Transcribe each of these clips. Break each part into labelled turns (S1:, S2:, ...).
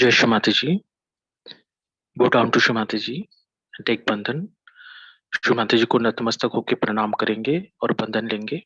S1: जय श्री माता जी। Go down to Shri Mata ji and take बंधन। श्री माता जी को नतमस्तक होकर प्रणाम करेंगे और बंधन लेंगे।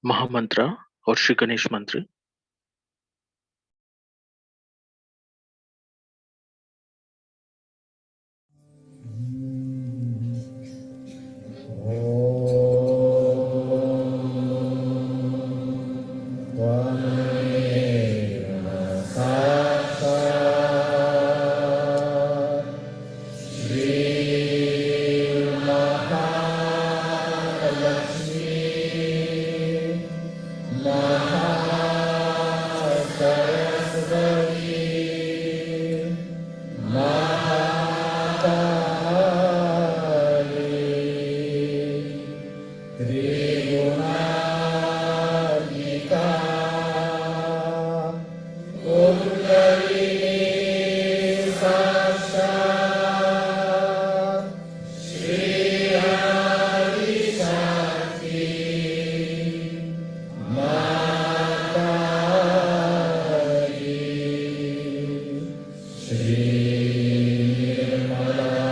S1: महामंत्र और श्री गणेश मंत्र।
S2: Shri Nirmala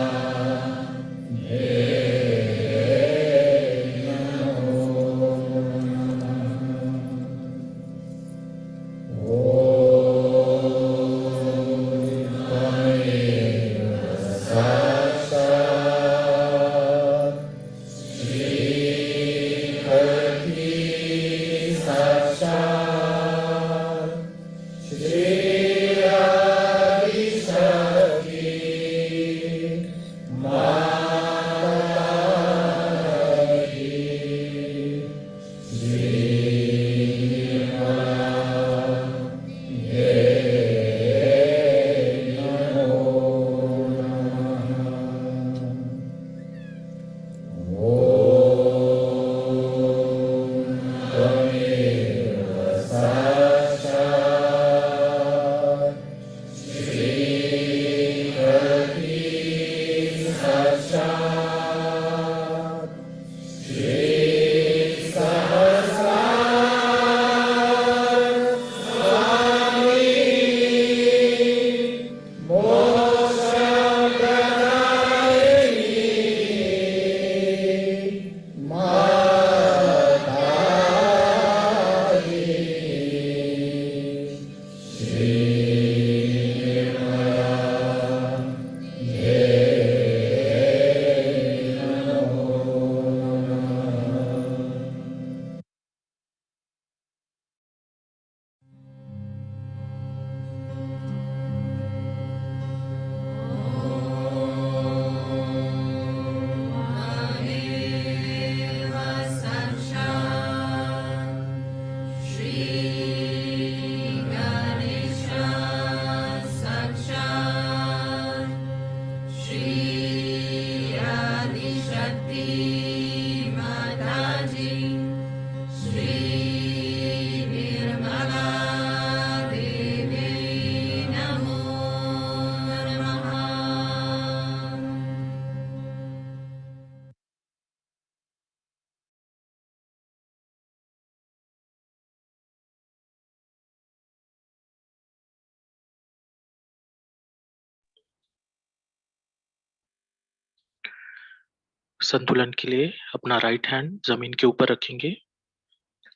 S1: संतुलन के लिए अपना राइट हैंड जमीन के ऊपर रखेंगे,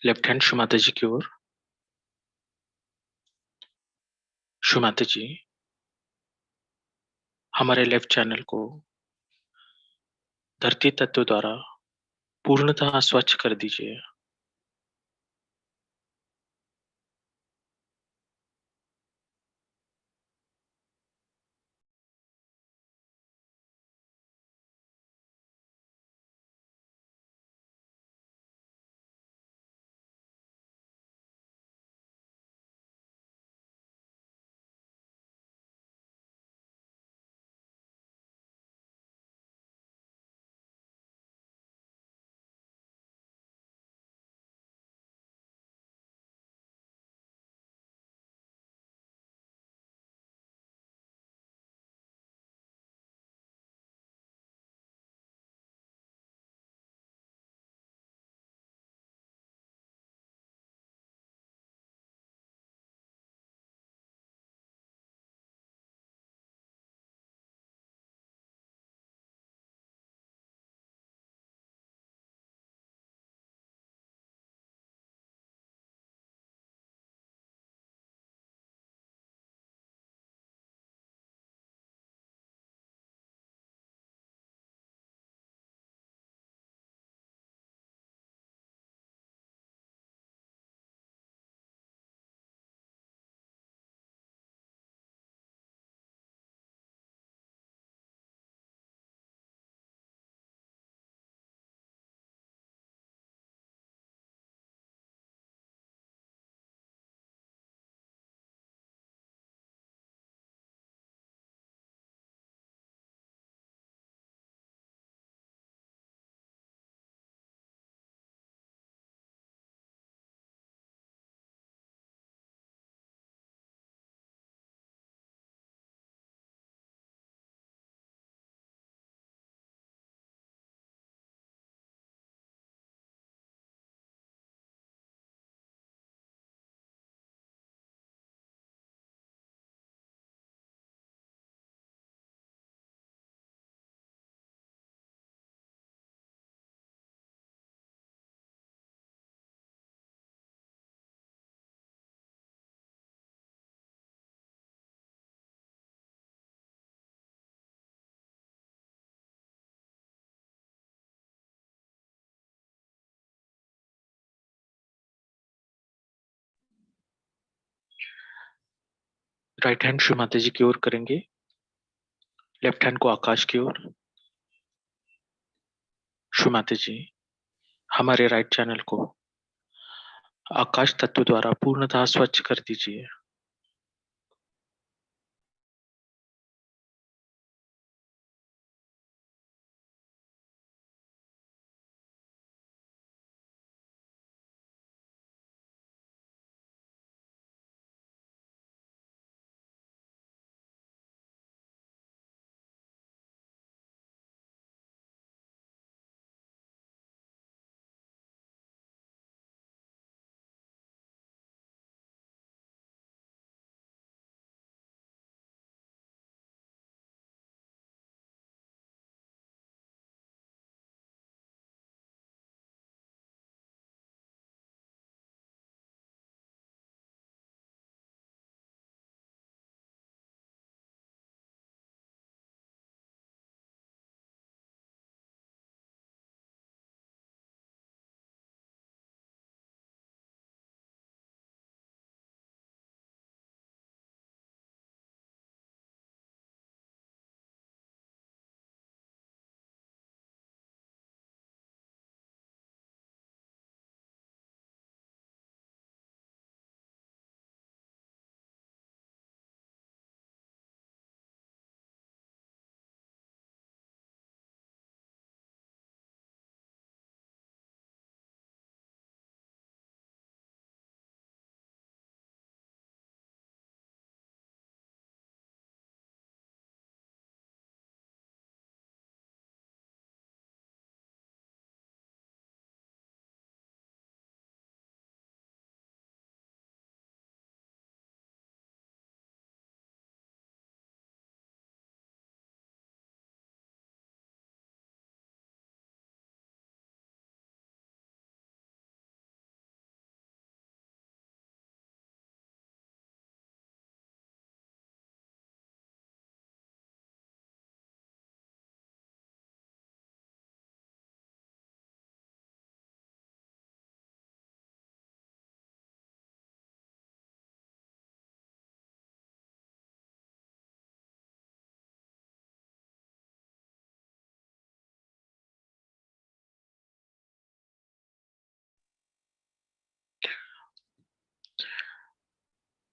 S1: लेफ्ट हैंड शु माता जी की ओर। शु माता जी, हमारे लेफ्ट चैनल को धरती तत्व द्वारा पूर्णतः स्वच्छ कर दीजिए। राइट हैंड शु माता जी की ओर करेंगे, लेफ्ट हैंड को आकाश की ओर। शु माता जी, हमारे राइट चैनल को आकाश तत्व द्वारा पूर्णतः स्वच्छ कर दीजिए।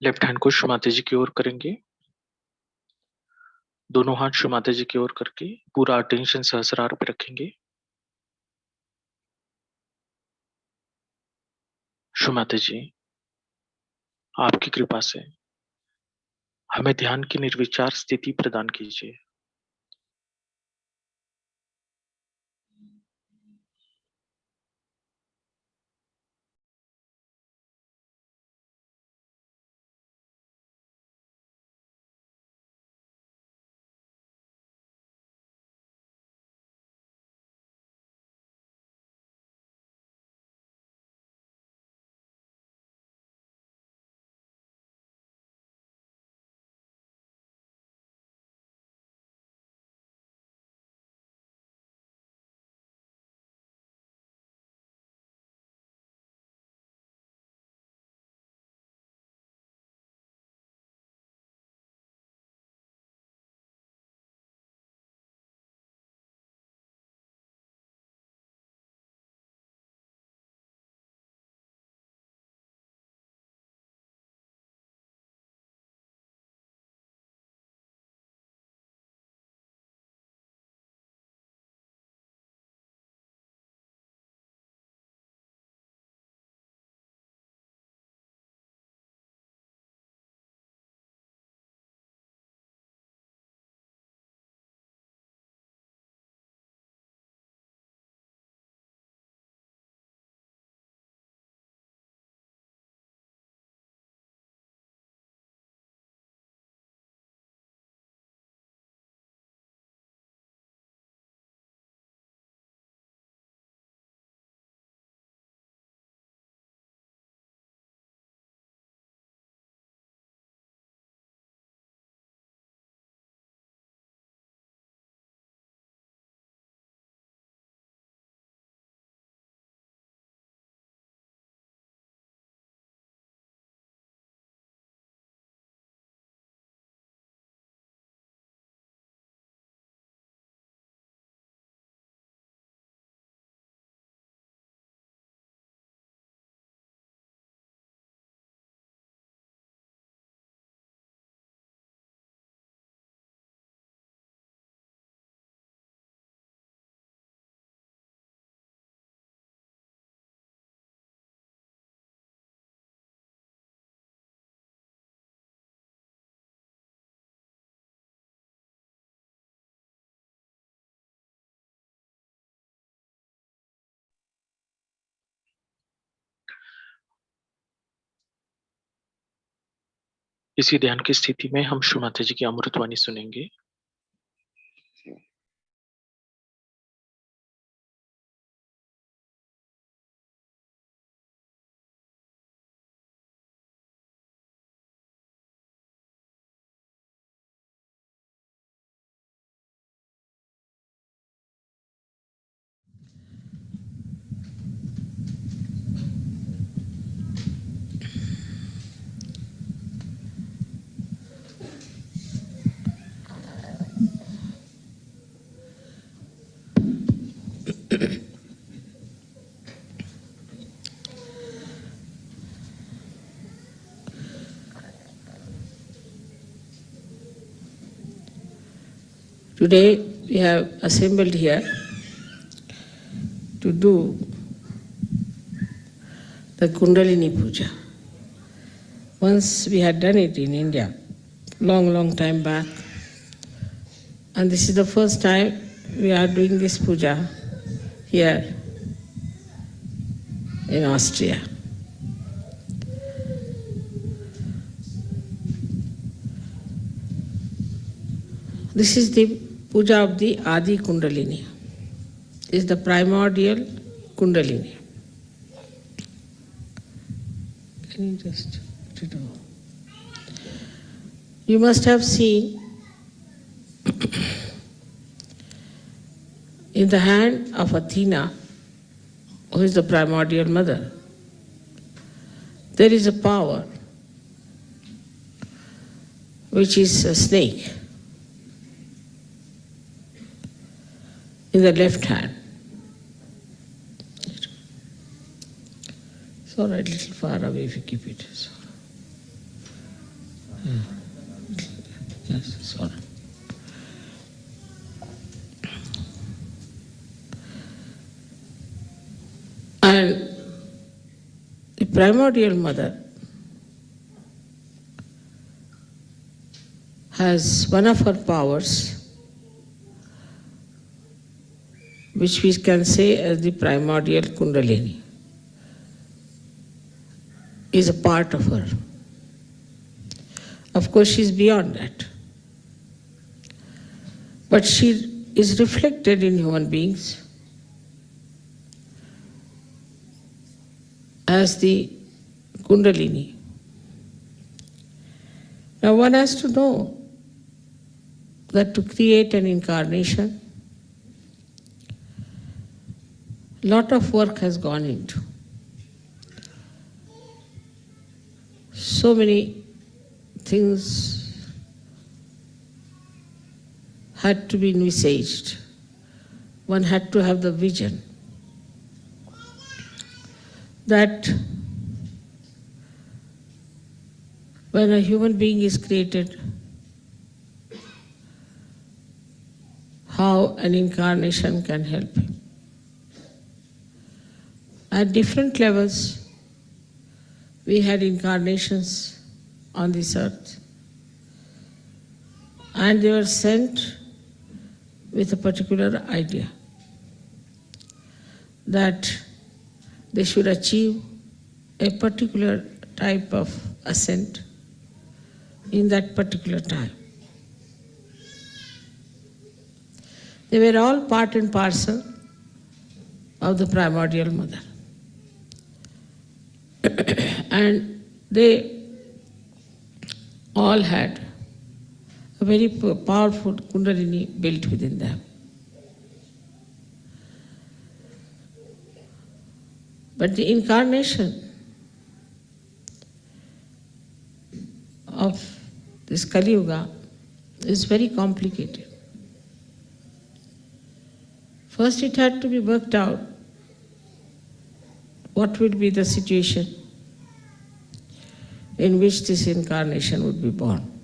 S1: लेफ्ट हैंड को श्रीमाता जी की ओर करेंगे। दोनों हाथ श्रीमाता जी की ओर करके पूरा अटेंशन सहस्रार पे रखेंगे। श्रीमाता जी, आपकी कृपा से हमें ध्यान की निर्विचार स्थिति प्रदान कीजिए। इसी ध्यान की स्थिति में हम श्रीमाता जी की अमृतवाणी सुनेंगे।
S2: Today we have assembled here to do the Kundalini Puja. Once we had done it in India, long time back, and this is the first time we are doing this puja here in Austria. This is the puja of the Adi Kundalini. Is the primordial Kundalini. Can you just put it on? You must have seen in the hand of Athena, who is the primordial mother, there is a power which is a snake in the left hand. It's all right, a little far away if you keep it. Yes, sorry. And the primordial mother has one of her powers, which we can say as the primordial Kundalini, is a part of her. Of course, she is beyond that. But she is reflected in human beings as the Kundalini. Now one has to know that to create an incarnation, a lot of work has gone into. So many things had to be envisaged. One had to have the vision that when a human being is created, how an incarnation can help him. At different levels, we had incarnations on this earth, and they were sent with a particular idea that they should achieve a particular type of ascent in that particular time. They were all part and parcel of the primordial mother. And they all had a very powerful Kundalini built within them. But the incarnation of this Kali Yuga is very complicated. First, it had to be worked out what would be the situation in which this incarnation would be born.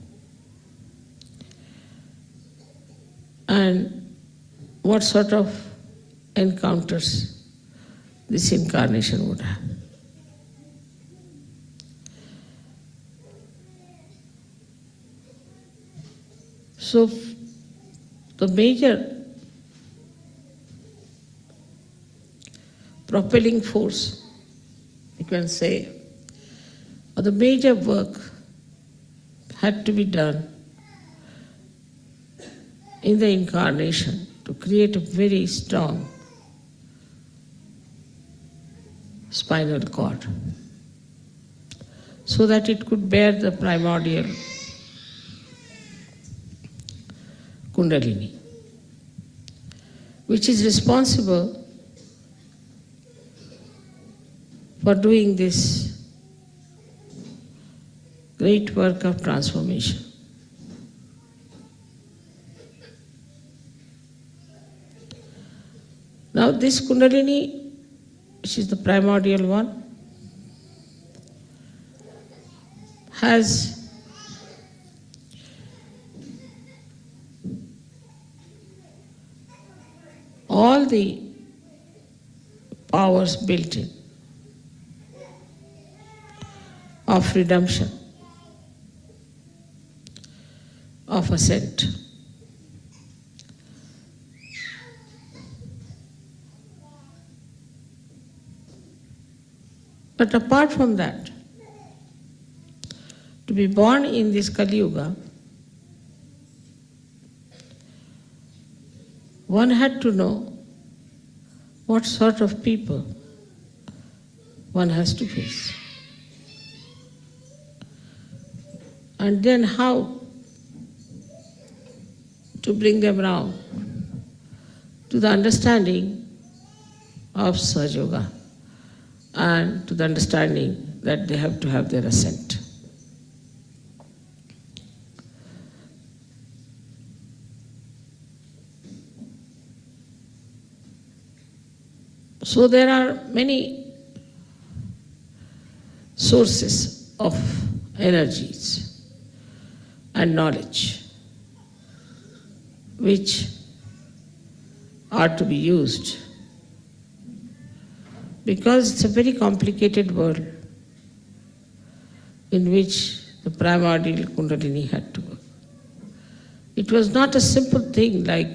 S2: And what sort of encounters this incarnation would have. So the major propelling force, you can say, or the major work had to be done in the incarnation to create a very strong spinal cord so that it could bear the primordial Kundalini, which is responsible for doing this great work of transformation. Now this Kundalini, which is the primordial one, has all the powers built in of redemption, of ascent. But apart from that, to be born in this Kali Yuga, one had to know what sort of people one has to face. And then how to bring them around to the understanding of Sahaja Yoga and to the understanding that they have to have their ascent. So there are many sources of energies and knowledge, which are to be used, because it's a very complicated world in which the primordial Kundalini had to work. It was not a simple thing like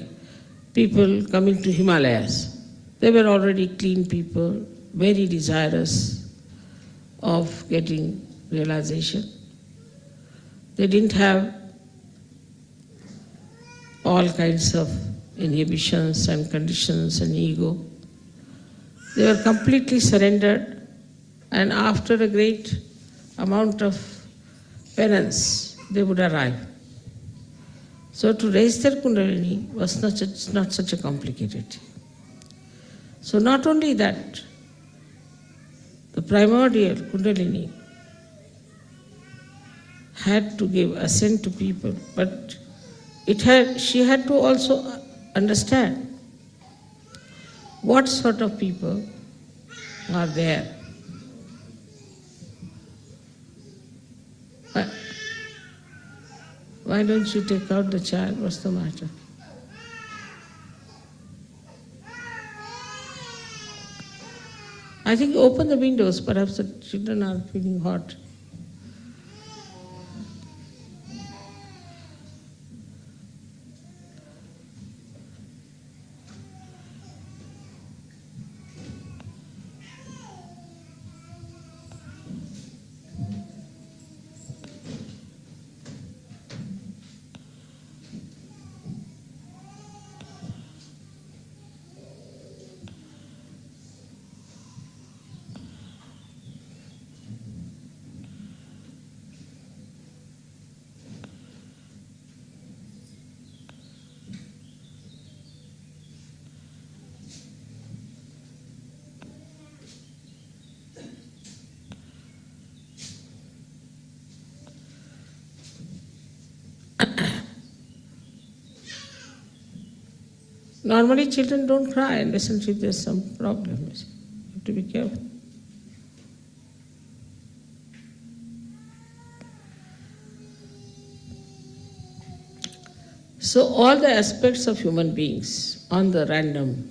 S2: people coming to Himalayas. They were already clean people, very desirous of getting realization. They didn't have all kinds of inhibitions and conditions and ego. They were completely surrendered, and after a great amount of penance, they would arrive. So to raise their Kundalini was not such a complicated thing. So not only that, the primordial Kundalini had to give assent to people, but she had to also understand what sort of people are there. Why don't you take out the child? What's the matter? I think open the windows, perhaps the children are feeling hot. Normally children don't cry unless there's some problem. You have to be careful. So all the aspects of human beings, on the random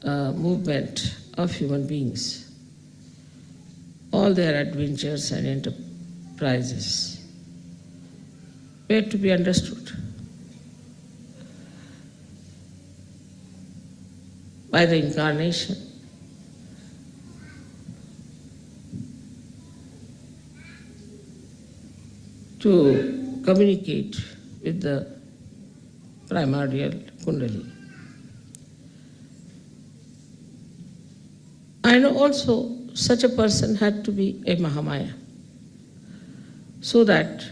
S2: movement of human beings, all their adventures and enterprises were to be understood by the incarnation. To communicate with the primordial Kundalini. And also, such a person had to be a Mahamaya, so that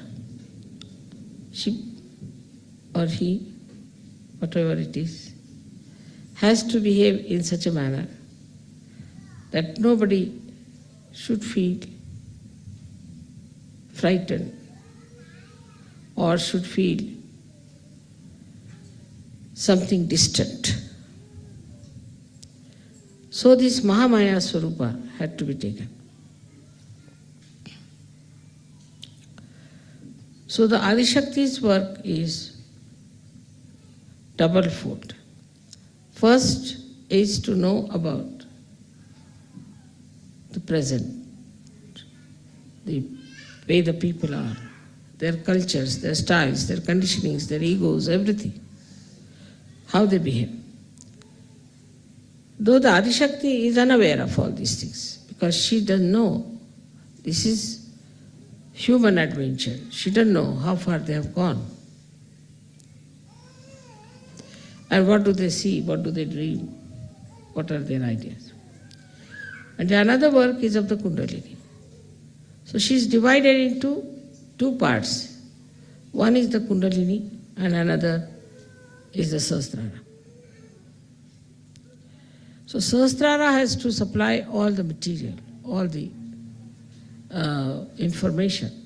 S2: she or he, whatever it is, has to behave in such a manner that nobody should feel frightened or should feel something distant. So this Mahamaya Swarupa had to be taken. So the Adishakti's work is double-fold. First is to know about the present, the way the people are, their cultures, their styles, their conditionings, their egos, everything, how they behave. Though the Adishakti is unaware of all these things, because she doesn't know this is human adventure. She doesn't know how far they have gone. And what do they see, what do they dream, what are their ideas. And another work is of the Kundalini. So she is divided into two parts. One is the Kundalini and another is the Sahasrara. So Sahasrara has to supply all the material, all the information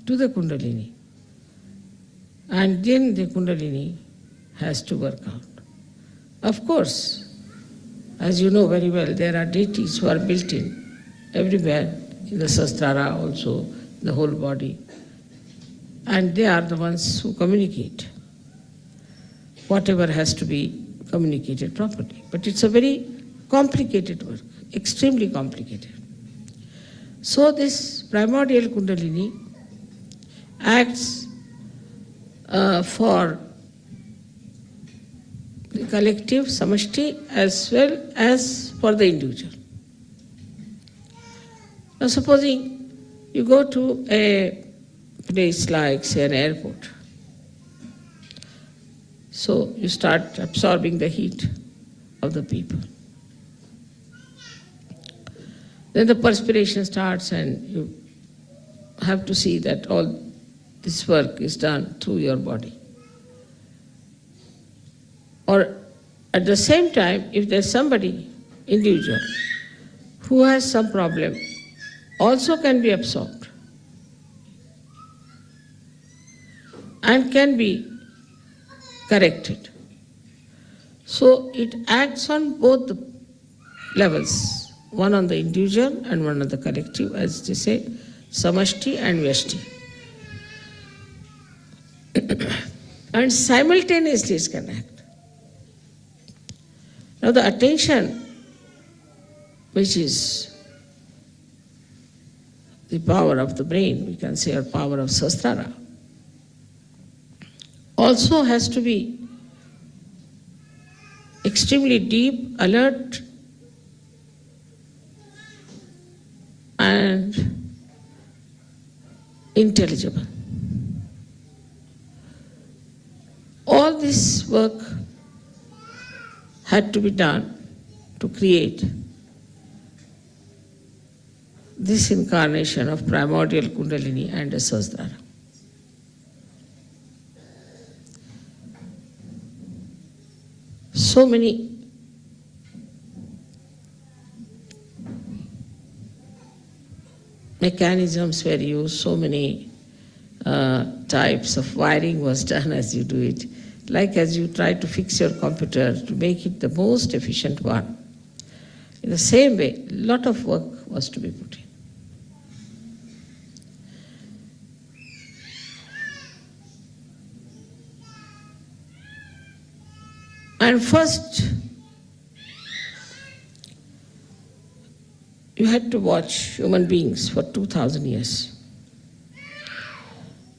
S2: to the Kundalini. And then the Kundalini has to work out. Of course, as you know very well, there are deities who are built in everywhere, in the Sahasrara also, the whole body. and they are the ones who communicate whatever has to be communicated properly. But it's a very complicated work, extremely complicated. So this primordial Kundalini acts for the collective, samashti, as well as for the individual. Now supposing you go to a place like, say, an airport. So you start absorbing the heat of the people. Then the perspiration starts and you have to see that all this work is done through your body. Or at the same time, if there's somebody, individual, who has some problem, also can be absorbed and can be corrected. So it acts on both the levels, one on the individual and one on the collective, as they say, samashti and vyashti. And simultaneously it can act. Now the attention, which is the power of the brain, we can say, or power of sahasrara, also has to be extremely deep, alert, and intelligible. All this work had to be done to create this incarnation of primordial Kundalini and a Sahasrara. So many mechanisms were used, so many types of wiring was done as you do it. Like as you try to fix your computer to make it the most efficient one. In the same way, a lot of work was to be put in. And first, you had to watch human beings for 2000 years.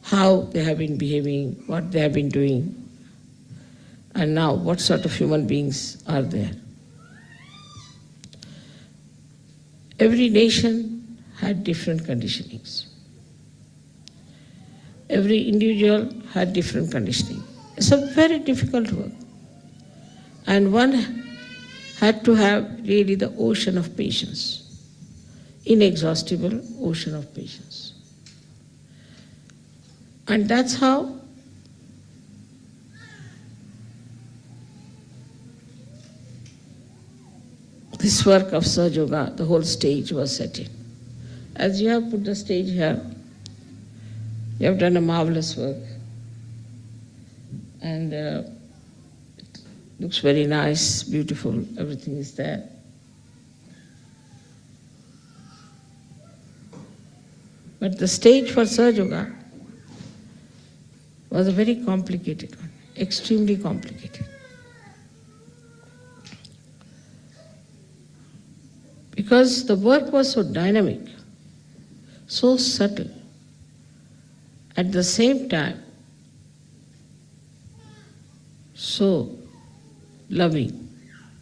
S2: How they have been behaving, what they have been doing, and now what sort of human beings are there. Every nation had different conditionings. Every individual had different conditioning. It's a very difficult work. And one had to have really the ocean of patience, inexhaustible ocean of patience. And that's how this work of Sahaja Yoga, the whole stage was set in. As you have put the stage here, you have done a marvelous work. And it looks very nice, beautiful, everything is there. But the stage for Sahaja Yoga was a very complicated one, extremely complicated. Because the work was so dynamic, so subtle, at the same time, so loving,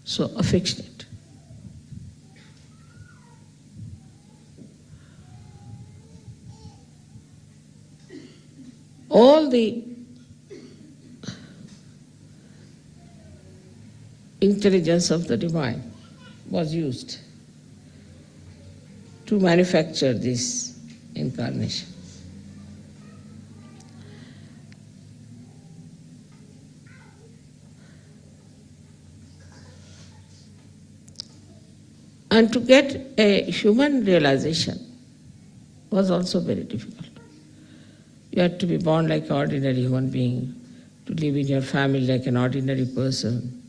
S2: so affectionate. All the intelligence of the divine was used to manufacture this incarnation. And to get a human realization was also very difficult. You had to be born like an ordinary human being, to live in your family like an ordinary person.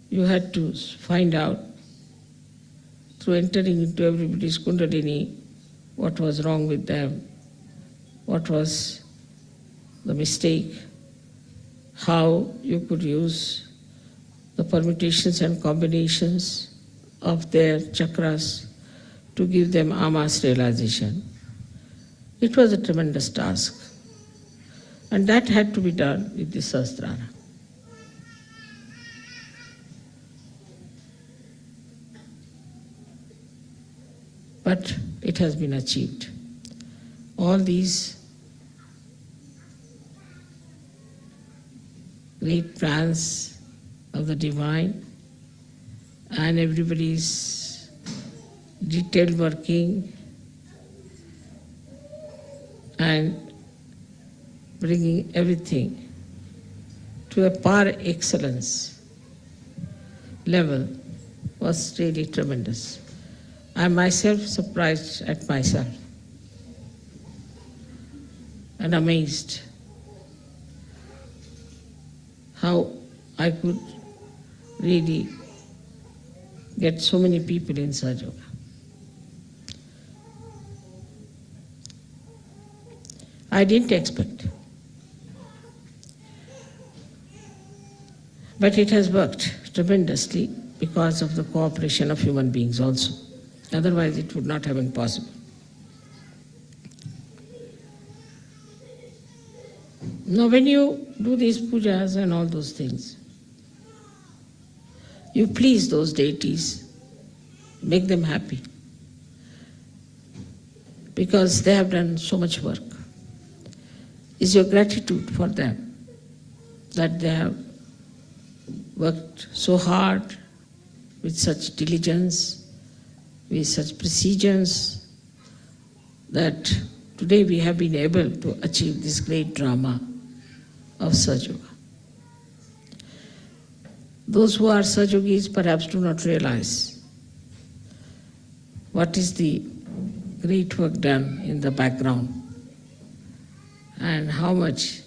S2: You had to find out, through entering into everybody's Kundalini, what was wrong with them, what was the mistake, how you could use the permutations and combinations of their chakras to give them amas realization. It was a tremendous task. And that had to be done with the Sahasrara. But it has been achieved. All these great plans of the divine and everybody's detailed working and bringing everything to a par excellence level was really tremendous. I am myself surprised at myself and amazed how I could really get so many people in Sahaja. I didn't expect. But it has worked tremendously because of the cooperation of human beings also. Otherwise it would not have been possible. Now when you do these pujas and all those things, you please those deities, make them happy, because they have done so much work. It's your gratitude for them that they have worked so hard with such diligence, with such precision, that today we have been able to achieve this great drama of Sahaja. Those who are Sahajogis perhaps do not realize what is the great work done in the background and how much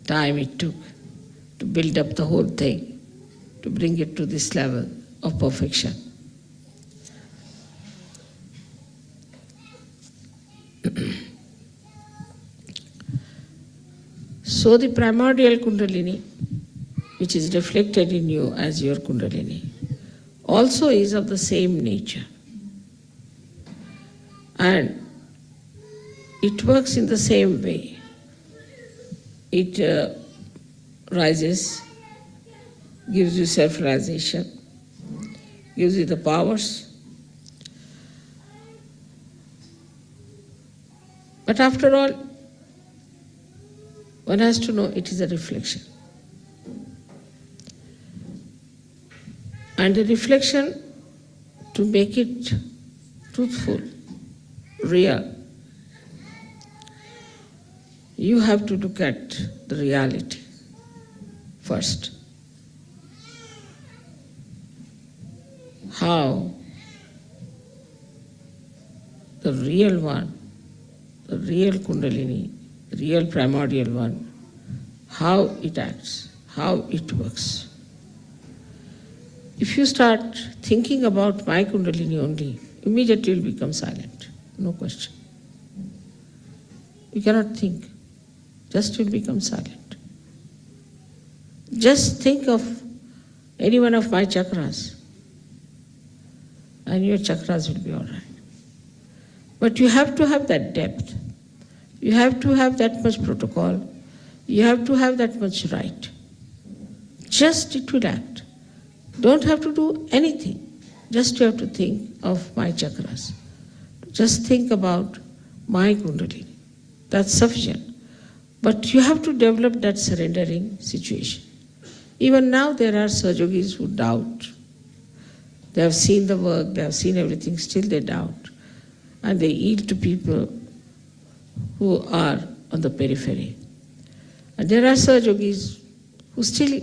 S2: time it took to build up the whole thing, to bring it to this level of perfection. So the primordial Kundalini, which is reflected in you as your Kundalini, also is of the same nature. And it works in the same way. It rises, gives you self-realization, gives you the powers. But after all, one has to know it is a reflection. And the reflection, to make it truthful, real, you have to look at the reality first. How the real one, the real Kundalini, the real primordial one, how it acts, how it works. If you start thinking about my Kundalini only, immediately you'll become silent, no question. You cannot think, just you'll become silent. Just think of any one of my chakras, and your chakras will be all right. But you have to have that depth. You have to have that much protocol. You have to have that much right. Just it will act. Don't have to do anything. Just you have to think of my chakras. Just think about my Kundalini. That's sufficient. But you have to develop that surrendering situation. Even now there are Sahajogis who doubt. They have seen the work, they have seen everything, still they doubt. And they yield to people who are on the periphery. And there are Sahajogis who still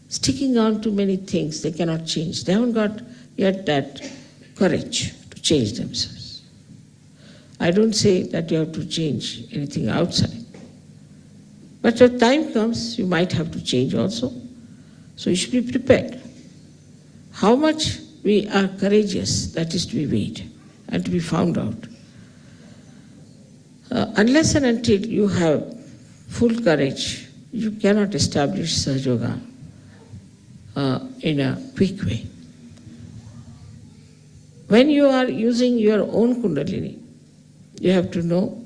S2: sticking on to many things they cannot change. They haven't got yet that courage to change themselves. I don't say that you have to change anything outside. But when time comes, you might have to change also. So you should be prepared. How much we are courageous, that is to be weighed and to be found out. Unless and until you have full courage, you cannot establish Sahaja Yoga in a quick way. When you are using your own Kundalini, you have to know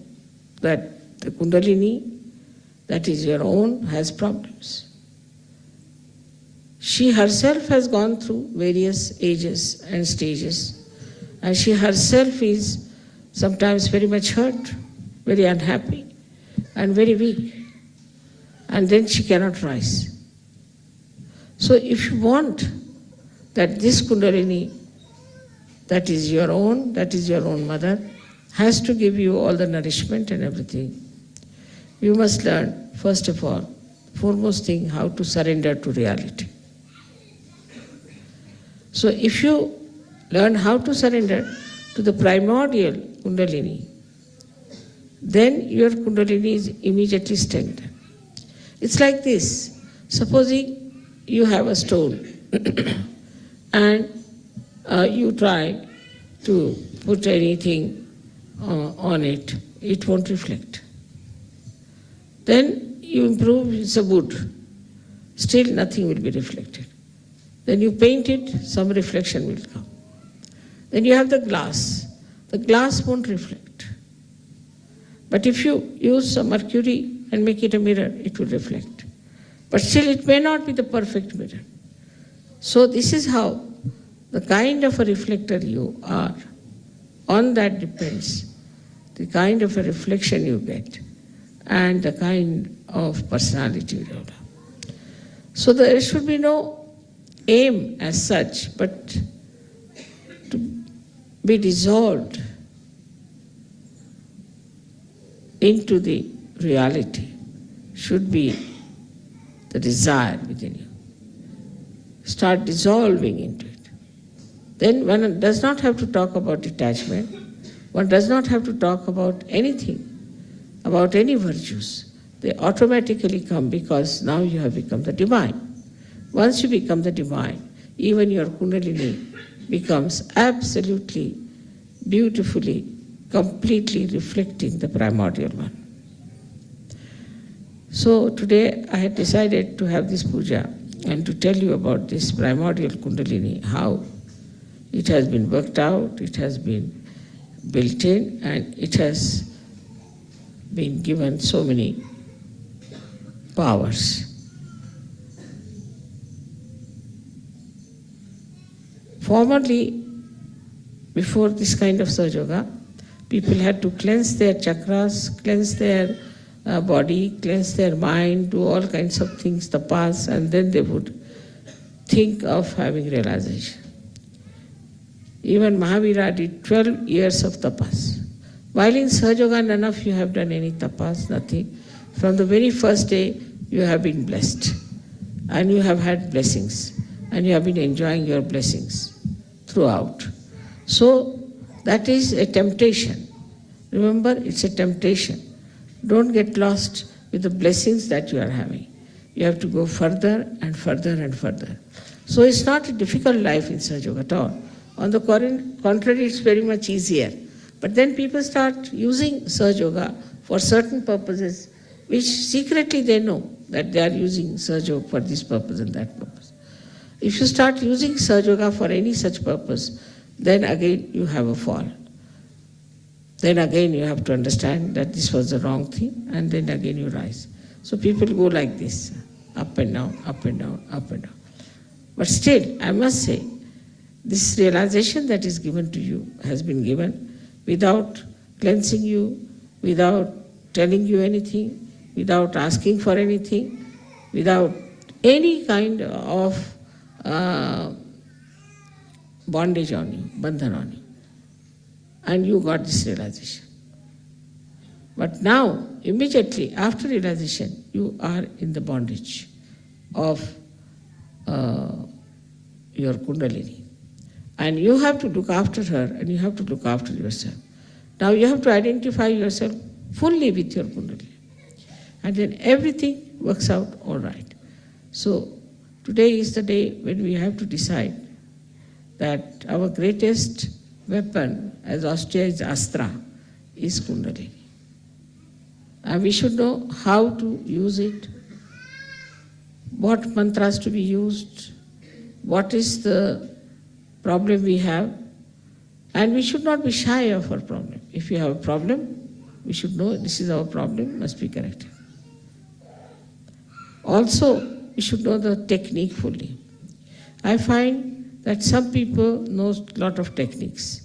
S2: that the Kundalini that is your own has problems. She herself has gone through various ages and stages, and she herself is sometimes very much hurt, very unhappy, and very weak. And then she cannot rise. So if you want that this Kundalini that is your own mother, has to give you all the nourishment and everything, you must learn, first of all, foremost thing, how to surrender to reality. So if you learn how to surrender to the primordial Kundalini, then your Kundalini is immediately strengthened. It's like this. Supposing you have a stone and you try to put anything on it, it won't reflect. Then you improve, it's a wood, still nothing will be reflected. Then you paint it, some reflection will come. Then you have the glass won't reflect. But if you use some mercury and make it a mirror, it will reflect. But still it may not be the perfect mirror. So this is how the kind of a reflector you are, on that depends the kind of a reflection you get and the kind of personality you develop. So there should be no aim as such, but to be dissolved into the reality should be the desire within you. Start dissolving into it. Then one does not have to talk about detachment. One does not have to talk about anything, about any virtues. They automatically come because now you have become the divine. Once you become the divine, even your Kundalini becomes absolutely, beautifully, completely reflecting the primordial one. So today I had decided to have this puja and to tell you about this primordial Kundalini, how it has been worked out, it has been built in, and it has been given so many powers. Formerly, before this kind of Sahaja Yoga, people had to cleanse their chakras, cleanse their body, cleanse their mind, do all kinds of things, tapas, and then they would think of having realization. Even Mahavira did 12 years of tapas. While in Sahaja Yoga, none of you have done any tapas, nothing. From the very first day, you have been blessed, and you have had blessings, and you have been enjoying your blessings throughout. So that is a temptation. Remember, it's a temptation. Don't get lost with the blessings that you are having. You have to go further and further and further. So it's not a difficult life in Sahaja Yoga at all. On the contrary, it's very much easier. But then people start using Sahaja Yoga for certain purposes, which secretly they know that they are using Sahaja Yoga for this purpose and that purpose. If you start using Sahaja Yoga for any such purpose, then again you have a fall. Then again you have to understand that this was the wrong thing, and then again you rise. So people go like this, up and down, up and down, up and down. But still, I must say, this realization that is given to you has been given without cleansing you, without telling you anything, without asking for anything, without any kind of bondage on you, bandhan on you. And you got this realization. But now, immediately after realization, you are in the bondage of your Kundalini. And you have to look after her, and you have to look after yourself. Now you have to identify yourself fully with your Kundalini. And then everything works out all right. So today is the day when we have to decide that our greatest weapon as Austria is Astra, is Kundalini. We should know how to use it, what mantras to be used, what is the problem we have, and we should not be shy of our problem. If we have a problem, we should know this is our problem, must be corrected. Also, we should know the technique fully. I find that some people know a lot of techniques,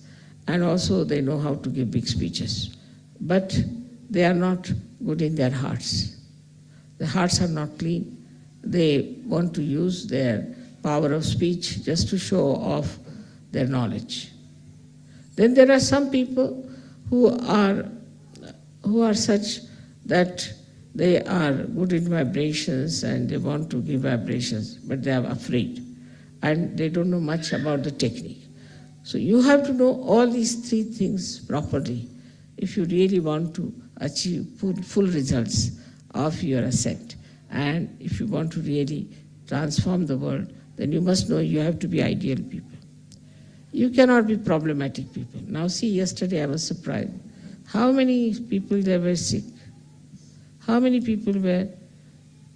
S2: and also they know how to give big speeches, but they are not good in their hearts. The hearts are not clean. They want to use their power of speech just to show off their knowledge. Then there are some people who are such that they are good in vibrations and they want to give vibrations, but they are afraid and they don't know much about the technique. So you have to know all these three things properly if you really want to achieve full results of your ascent. And if you want to really transform the world, then you must know you have to be ideal people. You cannot be problematic people. Now see, yesterday I was surprised. How many people there were sick? How many people were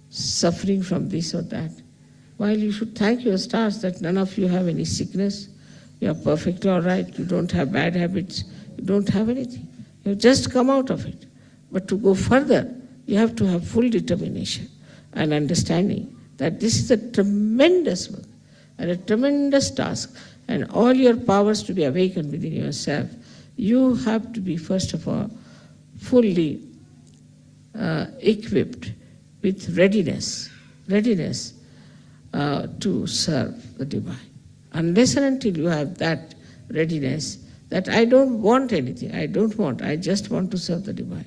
S2: suffering from this or that? While you should thank your stars that none of you have any sickness, you are perfectly all right, you don't have bad habits, you don't have anything. You have just come out of it. But to go further, you have to have full determination and understanding that this is a tremendous work and a tremendous task, and all your powers to be awakened within yourself. You have to be, first of all, fully equipped with readiness to serve the divine. Unless and until you have that readiness, that I don't want anything, I just want to serve the divine.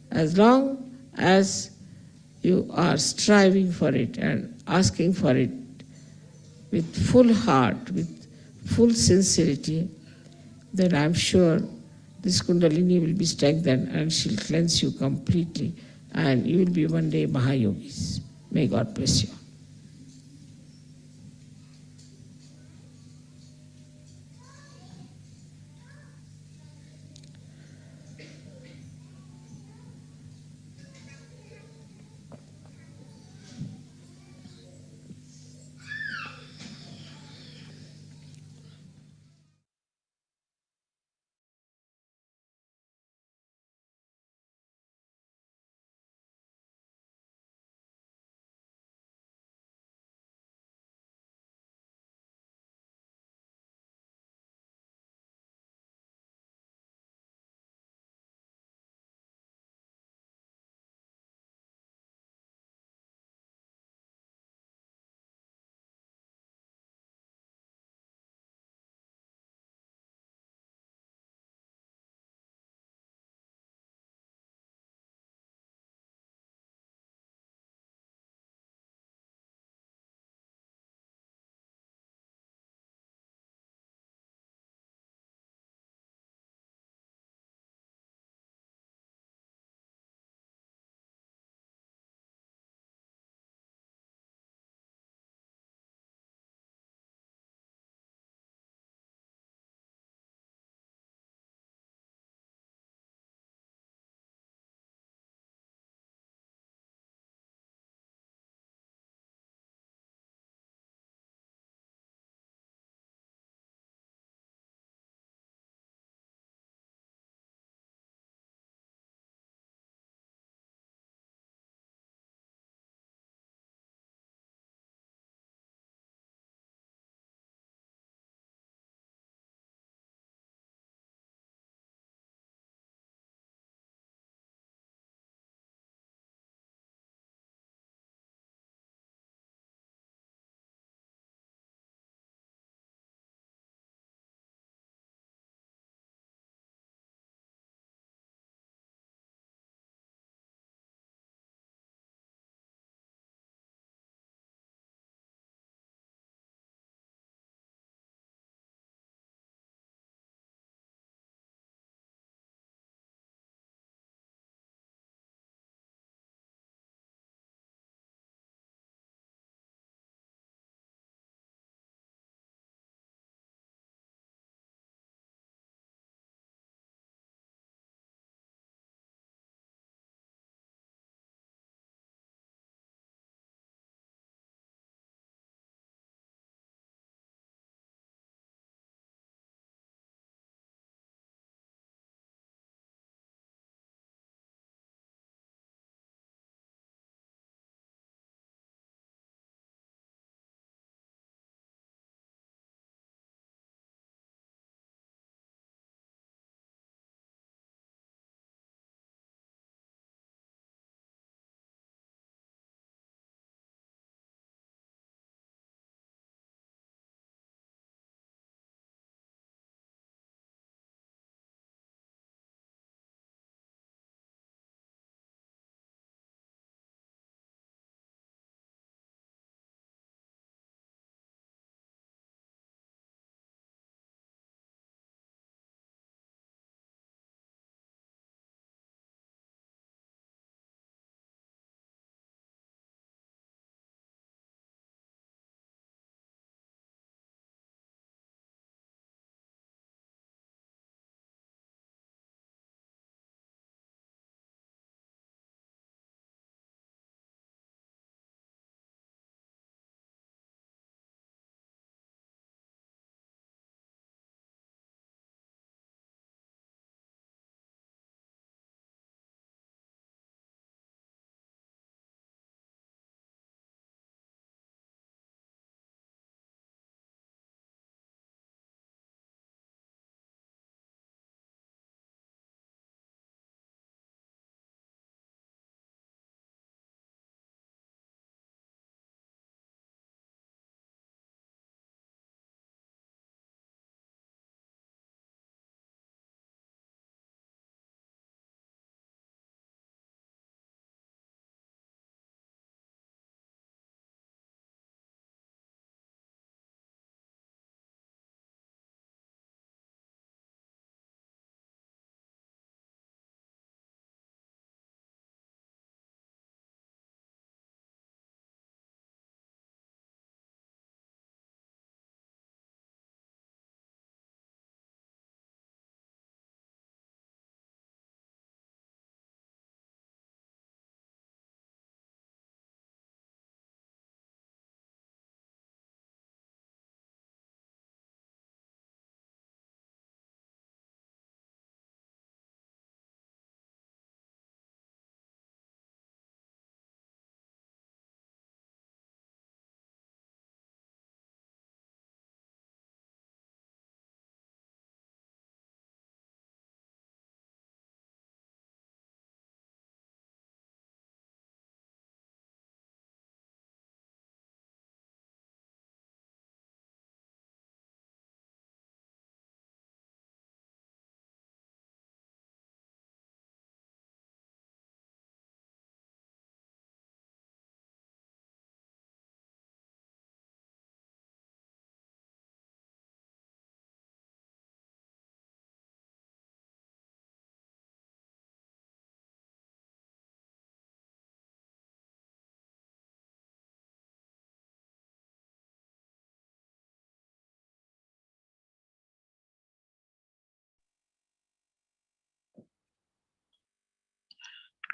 S2: As long as you are striving for it and asking for it with full heart, with full sincerity, then I'm sure this Kundalini will be strengthened and she'll cleanse you completely, and you will be one day Mahayogis. May God bless you.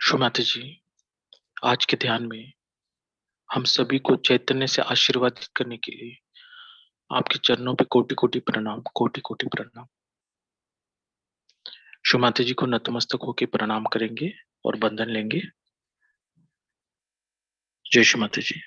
S1: श्रीमाता जी, आज के ध्यान में हम सभी को चैतन्य से आशीर्वादित करने के लिए आपके चरणों पे कोटि-कोटि प्रणाम, कोटि-कोटि प्रणाम। श्रीमाता जी को नतमस्तक होके प्रणाम करेंगे और बंधन लेंगे। जय श्री माता जी।